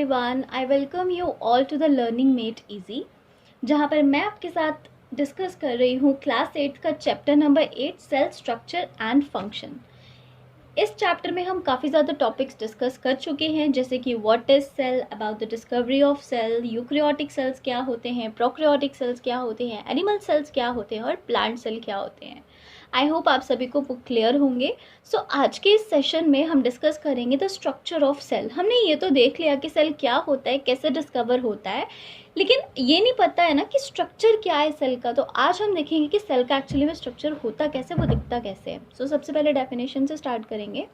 Everyone, I welcome you all to the Learning Made Easy, जहाँ पर मैं आपके साथ डिस्कस कर रही हूँ क्लास 8 का chapter number 8 cell structure and function. इस चैप्टर में हम काफ़ी ज़्यादा टॉपिक्स डिस्कस कर चुके हैं, जैसे कि what is cell, about the discovery of cell, eukaryotic cells क्या होते हैं, प्रोकैरियोटिक सेल्स क्या होते हैं, एनिमल सेल्स क्या होते हैं और प्लांट सेल क्या होते हैं। आई होप आप सभी को क्लियर होंगे। सो आज के इस सेशन में हम डिस्कस करेंगे द स्ट्रक्चर ऑफ सेल। हमने ये तो देख लिया कि सेल क्या होता है, कैसे डिस्कवर होता है, लेकिन ये नहीं पता है ना कि स्ट्रक्चर क्या है सेल का। तो आज हम देखेंगे कि सेल का एक्चुअली में स्ट्रक्चर होता कैसे, वो दिखता कैसे है। सो सबसे पहले डेफिनेशन से स्टार्ट करेंगे।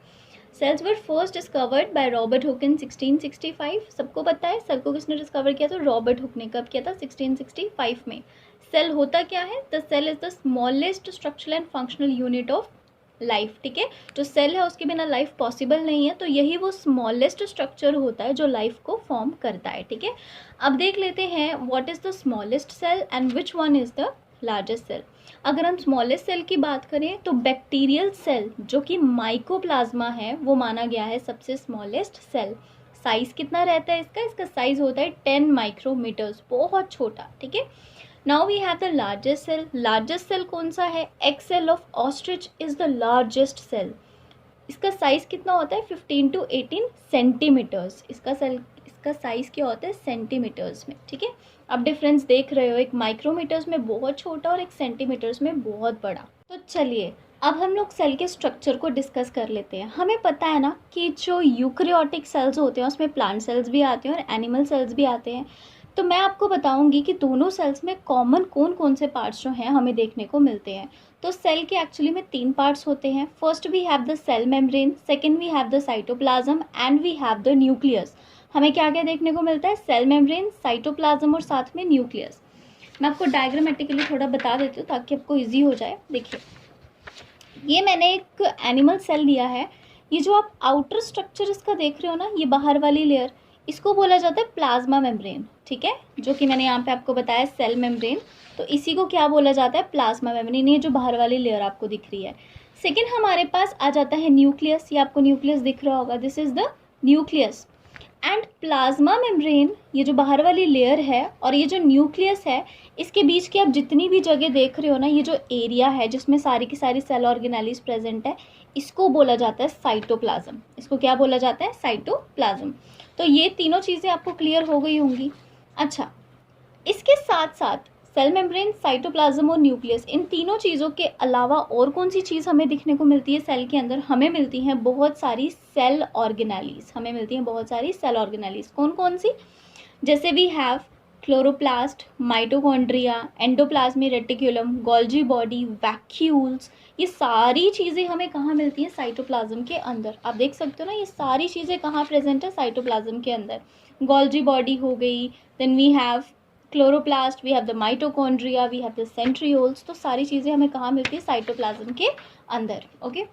Cells were first discovered by Robert Hooke in 1665। सबको पता है सेल को किसने डिस्कवर किया? तो रॉबर्ट हुक ने। कब किया था? 1665 में। सेल होता क्या है? The cell is the smallest structural and functional unit of life. ठीक है, जो सेल है उसके बिना लाइफ पॉसिबल नहीं है, तो यही वो स्मॉलेस्ट स्ट्रक्चर होता है जो लाइफ को फॉर्म करता है। ठीक है, अब देख लेते हैं what is the smallest cell and which one is the largest cell. अगर हम स्मॉलेस्ट सेल की बात करें तो बैक्टीरियल सेल जो कि माइकोप्लाज्मा है वो माना गया है सबसे स्मॉलेस्ट सेल। साइज कितना रहता है इसका? इसका साइज होता है 10 माइक्रोमीटर्स, बहुत छोटा। ठीक है, now we have the largest cell. Largest cell कौन सा है? Egg cell of ostrich is the largest cell. इसका साइज कितना होता है? 15 to 18 सेंटीमीटर्स। इसका साइज क्या होता है? सेंटीमीटर्स में। ठीक है, अब डिफरेंस देख रहे हो, एक माइक्रोमीटर्स में बहुत छोटा और एक सेंटीमीटर्स में बहुत बड़ा। तो चलिए अब हम लोग सेल के स्ट्रक्चर को डिस्कस कर लेते हैं। हमें पता है ना कि जो यूकैरियोटिक सेल्स होते हैं उसमें प्लांट सेल्स भी आते हैं और एनिमल सेल्स भी आते हैं। तो मैं आपको बताऊंगी कि दोनों सेल्स में कॉमन कौन कौन से पार्ट्स जो हैं हमें देखने को मिलते हैं। तो सेल के एक्चुअली में 3 पार्ट्स होते हैं। First we have the cell membrane, second we have the cytoplasm and we have the nucleus. हमें क्या क्या देखने को मिलता है? सेल मेम्ब्रेन, साइटोप्लाज्म और साथ में न्यूक्लियस। मैं आपको डायग्रामेटिकली थोड़ा बता देती हूँ ताकि आपको ईजी हो जाए। देखिए, ये मैंने एक एनिमल सेल लिया है। ये जो आप आउटर स्ट्रक्चर इसका देख रहे हो ना, ये बाहर वाली लेयर, इसको बोला जाता है प्लाज्मा मेम्ब्रेन। ठीक है, जो कि मैंने यहाँ पे आपको बताया सेल मेम्ब्रेन, तो इसी को क्या बोला जाता है? Plasma membrane. ये जो बाहर वाली लेयर आपको दिख रही है। सेकेंड हमारे पास आ जाता है न्यूक्लियस। ये आपको न्यूक्लियस दिख रहा होगा, this is the nucleus. And plasma membrane, ये जो बाहर वाली लेयर है और ये जो न्यूक्लियस है, इसके बीच की आप जितनी भी जगह देख रहे हो ना, ये जो एरिया है जिसमें सारी की सारी सेल ऑर्गेनेल्स प्रेजेंट है, इसको बोला जाता है साइटोप्लाज्म। इसको क्या बोला जाता है? साइटोप्लाज्म। तो ये तीनों चीज़ें आपको क्लियर हो गई होंगी। अच्छा, इसके साथ साथ सेल मेम्ब्रेन, साइटोप्लाज्म और न्यूक्लियस, इन तीनों चीज़ों के अलावा और कौन सी चीज़ हमें दिखने को मिलती है सेल के अंदर? हमें मिलती हैं बहुत सारी सेल ऑर्गेनेल्स। हमें मिलती हैं बहुत सारी सेल ऑर्गेनेल्स। कौन कौन सी? जैसे we have chloroplast, mitochondria, endoplasmic reticulum, Golgi body, vacuoles. ये सारी चीज़ें हमें कहाँ मिलती हैं? साइटोप्लाज्म के अंदर। आप देख सकते हो ना, ये सारी चीज़ें कहाँ प्रेजेंट है? साइटोप्लाज्म के अंदर। गोल्जी बॉडी हो गई, then we have chloroplast, we have the mitochondria, we have the centrioles. तो सारी चीज़ें हमें कहाँ मिलती है? साइटोप्लाज्म के अंदर। ओके,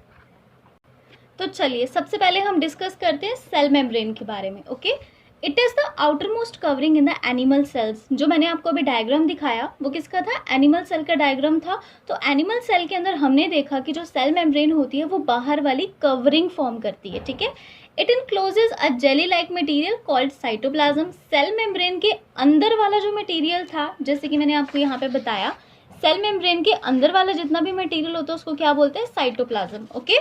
तो चलिए सबसे पहले हम डिस्कस करते हैं सेल मेम्ब्रेन के बारे में। Okay, it is the outermost covering in the animal cells. जो मैंने आपको अभी डायग्राम दिखाया वो किसका था? एनिमल सेल का डायग्राम था। तो एनिमल सेल के अंदर हमने देखा कि जो सेल मेम्ब्रेन होती है वो बाहर वाली कवरिंग फॉर्म करती है। ठीक है, it encloses a jelly like material called cytoplasm. Cell membrane के अंदर वाला जो मटेरियल था, जैसे कि मैंने आपको यहाँ पे बताया, सेल मेम्ब्रेन के अंदर वाला जितना भी मटेरियल होता है उसको क्या बोलते हैं? Cytoplasm. Okay,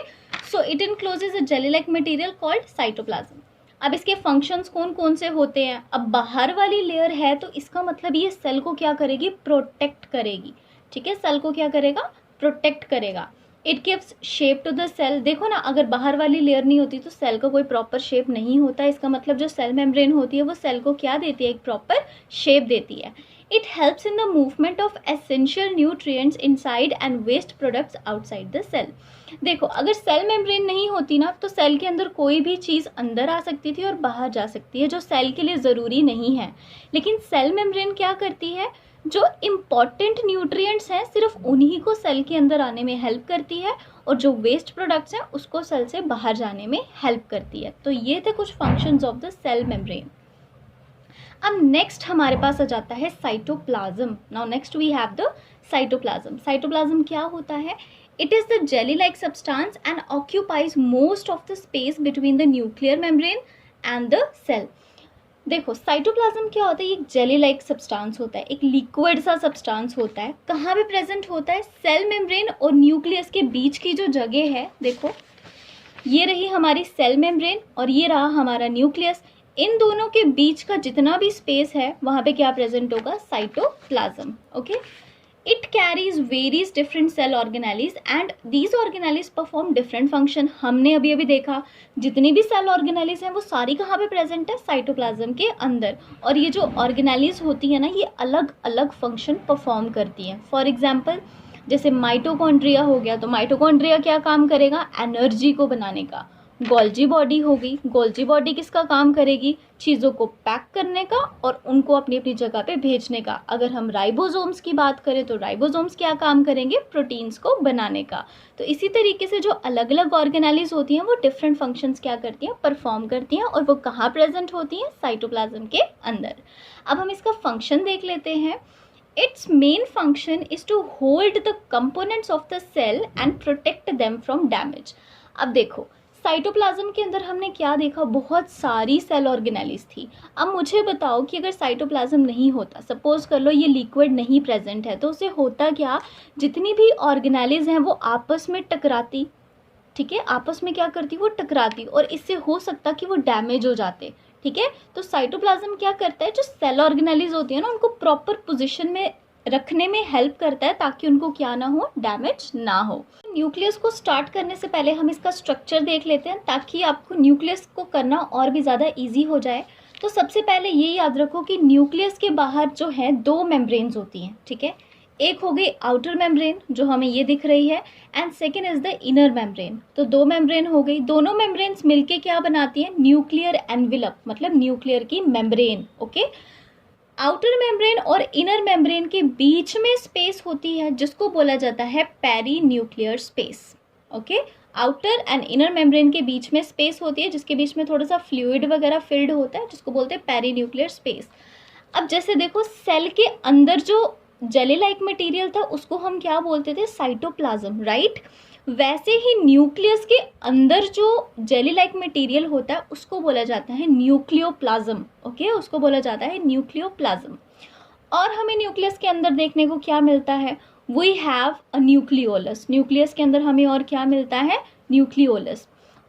so it encloses a jelly like material called cytoplasm. अब इसके फंक्शंस कौन कौन से होते हैं? अब बाहर वाली लेयर है तो इसका मतलब ये सेल को क्या करेगी? प्रोटेक्ट करेगी। ठीक है, सेल को क्या करेगा? प्रोटेक्ट करेगा। It gives shape to the cell. देखो ना, अगर बाहर वाली लेयर नहीं होती तो सेल का कोई प्रॉपर शेप नहीं होता। इसका मतलब जो सेल मेम्ब्रेन होती है वो सेल को क्या देती है? एक प्रॉपर शेप देती है। It helps in the movement of essential nutrients inside and waste products outside the cell. देखो, अगर सेल मेम्ब्रेन नहीं होती ना तो सेल के अंदर कोई भी चीज़ अंदर आ सकती थी और बाहर जा सकती है, जो सेल के लिए ज़रूरी नहीं है। लेकिन सेल मेम्ब्रेन क्या करती है? जो इम्पॉर्टेंट न्यूट्रिएंट्स हैं सिर्फ उन्हीं को सेल के अंदर आने में हेल्प करती है, और जो वेस्ट प्रोडक्ट्स हैं उसको सेल से बाहर जाने में हेल्प करती है। तो ये थे कुछ functions of the cell membrane. अब नेक्स्ट हमारे पास आ जाता है cytoplasm. Now next we have the cytoplasm. Cytoplasm क्या होता है? It is the jelly-like substance and occupies most of the space between the nuclear membrane and the cell. देखो साइटोप्लाज्म क्या होता है, ये एक जेली लाइक सब्सटेंस होता है, एक लिक्विड सा सब्सटेंस होता है। कहाँ पे प्रेजेंट होता है, सेल मेम्ब्रेन और न्यूक्लियस के बीच की जो जगह है, देखो ये रही हमारी सेल मेम्ब्रेन और ये रहा हमारा न्यूक्लियस। इन दोनों के बीच का जितना भी स्पेस है वहाँ पे क्या प्रेजेंट होगा, cytoplasm. Okay, it carries various different cell organelles and these organelles perform different function. हमने अभी अभी देखा जितनी भी सेल ऑर्गेनेलिस हैं वो सारी कहाँ पे प्रेजेंट है, साइटोप्लाज्म के अंदर। और ये जो ऑर्गेनेलिस होती है ना, ये अलग अलग फंक्शन परफॉर्म करती हैं। फॉर एग्जाम्पल जैसे माइटोकॉन्ड्रिया हो गया, तो माइटोकॉन्ड्रिया क्या काम करेगा, एनर्जी को बनाने का। गोल्जी बॉडी हो गई, गोल्जी बॉडी किसका काम करेगी, चीज़ों को पैक करने का और उनको अपनी अपनी जगह पे भेजने का। अगर हम राइबोसोम्स की बात करें तो राइबोसोम्स क्या काम करेंगे, प्रोटीन्स को बनाने का। तो इसी तरीके से जो अलग अलग ऑर्गेनेलिस होती हैं वो डिफरेंट फंक्शंस क्या करती हैं, परफॉर्म करती हैं, और वो कहाँ प्रेजेंट होती हैं, साइटोप्लाज्म के अंदर। अब हम इसका फंक्शन देख लेते हैं। Its main function is to hold the components of the cell and protect them from damage. अब देखो साइटोप्लाज्म के अंदर हमने क्या देखा, बहुत सारी सेल ऑर्गेनेलिस थी। अब मुझे बताओ कि अगर साइटोप्लाज्म नहीं होता, सपोज कर लो ये लिक्विड नहीं प्रेजेंट है, तो उसे होता क्या, जितनी भी ऑर्गेनेलिस हैं वो आपस में टकराती, ठीक है, आपस में क्या करती, वो टकराती, और इससे हो सकता कि वो डैमेज हो जाते। ठीक है, तो साइटोप्लाज्म क्या करता है, जो सेल ऑर्गेनेलिस होती है ना उनको प्रॉपर पोजीशन में रखने में हेल्प करता है ताकि उनको क्या ना हो, डैमेज ना हो। न्यूक्लियस को स्टार्ट करने से पहले हम इसका स्ट्रक्चर देख लेते हैं ताकि आपको न्यूक्लियस को करना और भी ज़्यादा ईजी हो जाए। तो सबसे पहले ये याद रखो कि न्यूक्लियस के बाहर जो है दो मेम्ब्रेन्स होती हैं। ठीक है, एक हो गई आउटर मेम्ब्रेन जो हमें ये दिख रही है, and second is the inner membrane. तो दो मेम्ब्रेन हो गई, दोनों मेम्ब्रेन्स मिलके क्या बनाती हैं, न्यूक्लियर एनविलप, मतलब न्यूक्लियर की मेम्ब्रेन। ओके, आउटर मेम्ब्रेन और इनर मेम्ब्रेन के बीच में स्पेस होती है जिसको बोला जाता है perinuclear space. Okay, outer and inner membrane के बीच में स्पेस होती है जिसके बीच में थोड़ा सा फ्लूइड वगैरह फिल्ड होता है जिसको बोलते हैं पेरी न्यूक्लियर स्पेस। अब जैसे देखो सेल के अंदर जो जेली लाइक मटेरियल था उसको हम क्या बोलते थे, साइटोप्लाज्म, राइट। वैसे ही न्यूक्लियस के अंदर जो जेली लाइक मटेरियल होता है उसको बोला जाता है न्यूक्लियोप्लाज्म। ओके, उसको बोला जाता है न्यूक्लियोप्लाज्म। और हमें न्यूक्लियस के अंदर देखने को क्या मिलता है, we have a nucleolus. Nucleus के अंदर हमें और क्या मिलता है, न्यूक्लियोलस।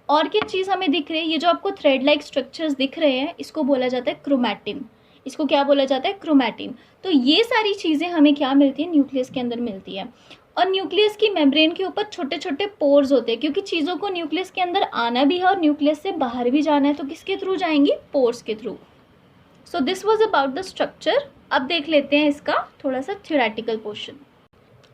और क्या चीज़ हमें दिख रही है, ये जो आपको थ्रेड लाइक स्ट्रक्चर्स दिख रहे हैं इसको बोला जाता है क्रोमैटिन। इसको क्या बोला जाता है, क्रोमैटिन। तो ये सारी चीज़ें हमें क्या मिलती है, न्यूक्लियस के अंदर मिलती है। और न्यूक्लियस की मेम्ब्रेन के ऊपर छोटे छोटे पोर्स होते हैं क्योंकि चीज़ों को न्यूक्लियस के अंदर आना भी है और न्यूक्लियस से बाहर भी जाना है, तो किसके थ्रू जाएंगी, पोर्स के through. So this was about the structure. अब देख लेते हैं इसका थोड़ा सा theoretical portion.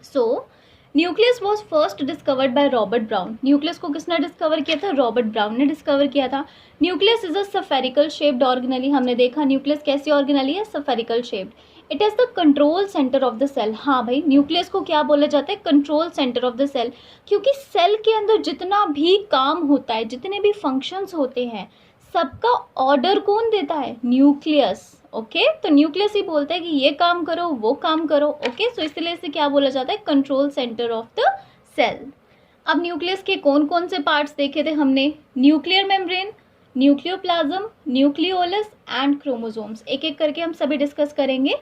So nucleus was first discovered by Robert brown. Nucleus को किसने डिस्कवर किया था, रॉबर्ट ब्राउन ने डिस्कवर किया था। Nucleus is a spherical shaped organelle. हमने देखा न्यूक्लियस कैसी ऑर्गेनेली है, spherical shaped. It is the control centre of the cell. हाँ भाई, न्यूक्लियस को क्या बोला जाता है, control centre of the cell, क्योंकि सेल के अंदर जितना भी काम होता है, जितने भी फंक्शंस होते हैं, सबका ऑर्डर कौन देता है, न्यूक्लियस। ओके, तो न्यूक्लियस ही बोलता है कि ये काम करो, वो काम करो। ओके, सो इसलिए इसे क्या बोला जाता है, control centre of the cell. अब न्यूक्लियस के कौन कौन से पार्ट्स देखे थे हमने, nuclear membrane, nucleoplasm, nucleolus and chromosomes. एक एक करके हम सभी डिस्कस करेंगे।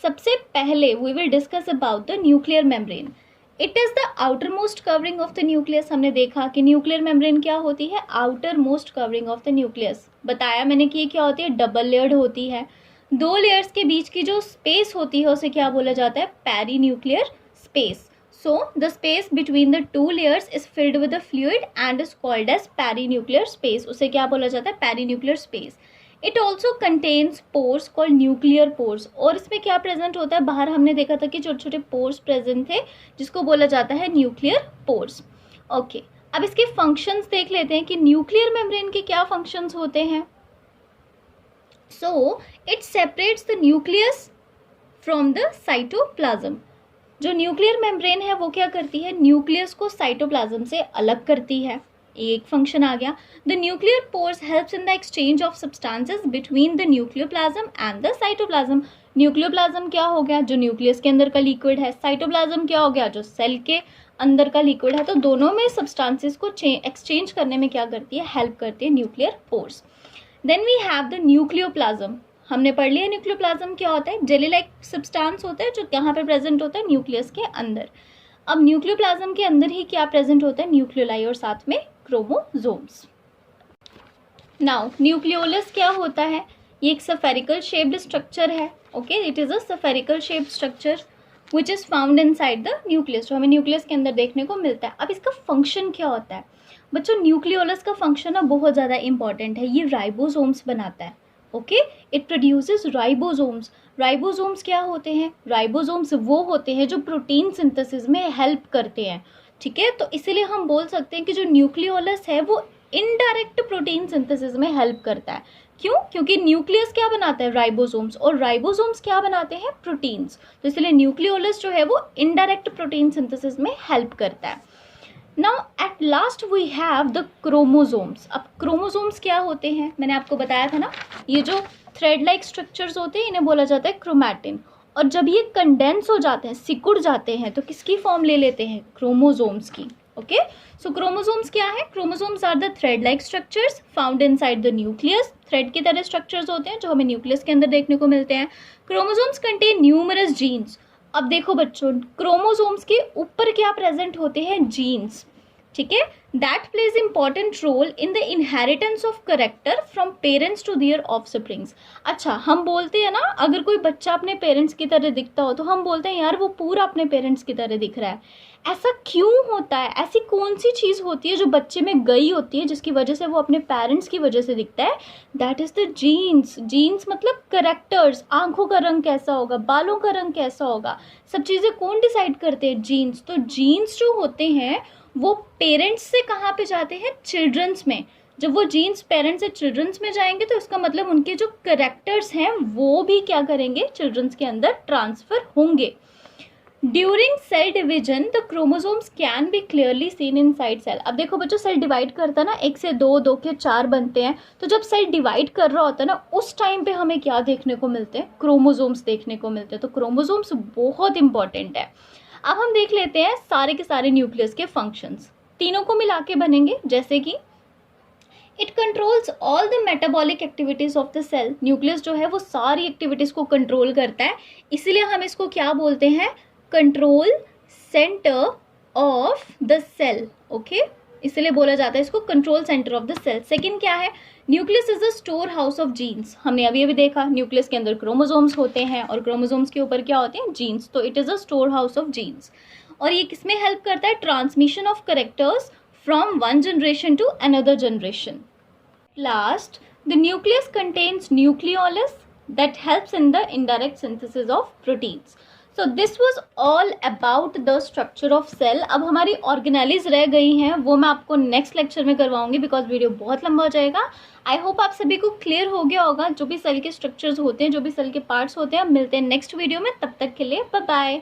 सबसे पहले we will discuss about the nuclear membrane. It is the outermost covering of the nucleus. हमने देखा कि न्यूक्लियर मेम्ब्रेन क्या होती है, outermost covering of the nucleus. बताया मैंने कि ये क्या होती है, डबल लेयर्ड होती है। दो लेयर्स के बीच की जो स्पेस होती है उसे क्या बोला जाता है, perinuclear space. So the space between the two layers is filled with a fluid and is called as perinuclear space. उसे क्या बोला जाता है, perinuclear space. It also contains pores called nuclear pores. और इसमें क्या प्रेजेंट होता है, बाहर हमने देखा था कि छोटे छोटे पोर्स प्रेजेंट थे जिसको बोला जाता है न्यूक्लियर पोर्स। ओके, अब इसके फंक्शंस देख लेते हैं कि न्यूक्लियर मेम्ब्रेन के क्या फंक्शंस होते हैं। So it separates the nucleus from the cytoplasm. जो न्यूक्लियर मेम्ब्रेन है वो क्या करती है, न्यूक्लियस को साइटोप्लाज्म से अलग करती है। एक फंक्शन आ गया। The nuclear pores helps in the exchange of substances between the nucleoplasm and the cytoplasm. Nucleoplasm क्या हो गया, जो न्यूक्लियस के अंदर का लिक्विड है। साइटोप्लाज्म क्या हो गया, जो सेल के अंदर का लिक्विड है। तो दोनों में सब्सटेंसेस को एक्सचेंज करने में क्या करती है, हेल्प करती है nuclear pores. Then we have the nucleoplasm. हमने पढ़ लिया न्यूक्लियोप्लाज्म क्या होता है, जेली लाइक सब्सटेंस होता है जो कहाँ पे प्रेजेंट होता है, न्यूक्लियस के अंदर। अब न्यूक्लियोप्लाज्म के अंदर ही क्या प्रेजेंट होता है, न्यूक्लियोलाई और साथ में क्रोमोसोम्स। नाउ न्यूक्लियोलस क्या होता है, ये एक स्फेरिकल शेप्ड स्ट्रक्चर है। Okay, it is a spherical shaped structure which is found inside the nucleus, जो हमें न्यूक्लियस के अंदर देखने को मिलता है। अब इसका फंक्शन क्या होता है बच्चों, न्यूक्लियोलस का फंक्शन ना बहुत ज़्यादा इंपॉर्टेंट है, ये राइबोसोम्स बनाता है। Okay, it produces ribosomes. Ribosomes क्या होते हैं, राइबोसोम्स वो होते हैं जो प्रोटीन सिंथेसिस में हेल्प करते हैं। ठीक है, तो इसीलिए हम बोल सकते हैं कि जो न्यूक्लियोलस है वो इनडायरेक्ट प्रोटीन सिंथेसिस में हेल्प करता है। क्यों, क्योंकि न्यूक्लियस क्या बनाता है, राइबोसोम्स, और राइबोसोम्स क्या बनाते हैं, प्रोटीन्स। तो इसलिए न्यूक्लियोलस जो है वो इनडायरेक्ट प्रोटीन सिंथेसिस में हेल्प करता है। Now at last we have the chromosomes. अब क्रोमोसोम्स क्या होते हैं, मैंने आपको बताया था ना, ये जो थ्रेड लाइक स्ट्रक्चर्स होते हैं इन्हें बोला जाता है क्रोमैटिन। और जब ये कंडेंस हो जाते हैं, सिकुड़ जाते हैं, तो किसकी फॉर्म ले लेते हैं, क्रोमोसोम्स की। ओके, सो क्रोमोसोम्स क्या है, chromosomes are the thread like structures found inside the nucleus. Thread की तरह स्ट्रक्चर्स होते हैं जो हमें न्यूक्लियस के अंदर देखने को मिलते हैं। Chromosomes contain numerous genes. अब देखो बच्चों, क्रोमोसोम्स के ऊपर क्या प्रेजेंट होते हैं, जीन्स। ठीक है, that plays important role in the inheritance of character from parents to their offsprings. अच्छा, हम बोलते हैं ना, अगर कोई बच्चा अपने पेरेंट्स की तरह दिखता हो तो हम बोलते हैं यार वो पूरा अपने पेरेंट्स की तरह दिख रहा है। ऐसा क्यों होता है, ऐसी कौन सी चीज़ होती है जो बच्चे में गई होती है जिसकी वजह से वो अपने पेरेंट्स की वजह से दिखता है, that is the genes. Genes मतलब करेक्टर्स, आंखों का रंग कैसा होगा, बालों का रंग कैसा होगा, सब चीज़ें कौन डिसाइड करते हैं, जीन्स। तो जीन्स जो होते हैं वो पेरेंट्स से कहाँ पे जाते हैं, चिल्ड्रंस में। जब वो जीन्स पेरेंट्स से चिल्ड्रंस में जाएंगे तो इसका मतलब उनके जो करेक्टर्स हैं वो भी क्या करेंगे, चिल्ड्रंस के अंदर ट्रांसफर होंगे। During cell division the chromosomes can be clearly seen inside cell. अब देखो बच्चों, सेल डिवाइड करता है ना, 1 से 2, 2 के 4 बनते हैं। तो जब सेल डिवाइड कर रहा होता है ना, उस टाइम पे हमें क्या देखने को मिलते हैं, क्रोमोसोम्स देखने को मिलते हैं। तो क्रोमोसोम्स बहुत इंपॉर्टेंट है। अब हम देख लेते हैं सारे के सारे न्यूक्लियस के फंक्शंस, तीनों को मिला के बनेंगे। जैसे कि it controls all the metabolic activities of the cell. Nucleus जो है वो सारी एक्टिविटीज को कंट्रोल करता है, इसीलिए हम इसको क्या बोलते हैं, control centre of the cell. Okay, इसलिए बोला जाता है इसको control centre of the cell. Second क्या है, nucleus is the storehouse of genes. हमने अभी अभी देखा न्यूक्लियस के अंदर क्रोमोसोम्स होते हैं और क्रोमोसोम्स के ऊपर क्या होते हैं, जीन्स। तो it is a storehouse of genes. और ये किसमें हेल्प करता है, transmission of characters from one generation to another generation. Last, the nucleus contains nucleolus that helps in the indirect synthesis of proteins. So this was all about the structure of cell. अब हमारी organelles रह गई हैं, वो मैं आपको next lecture में करवाऊंगी because video बहुत लंबा हो जाएगा। आई होप आप सभी को क्लियर हो गया होगा जो भी सेल के स्ट्रक्चर्स होते हैं, जो भी सेल के पार्ट्स होते हैं। मिलते हैं नेक्स्ट वीडियो में, तब तक के लिए बाय बाय।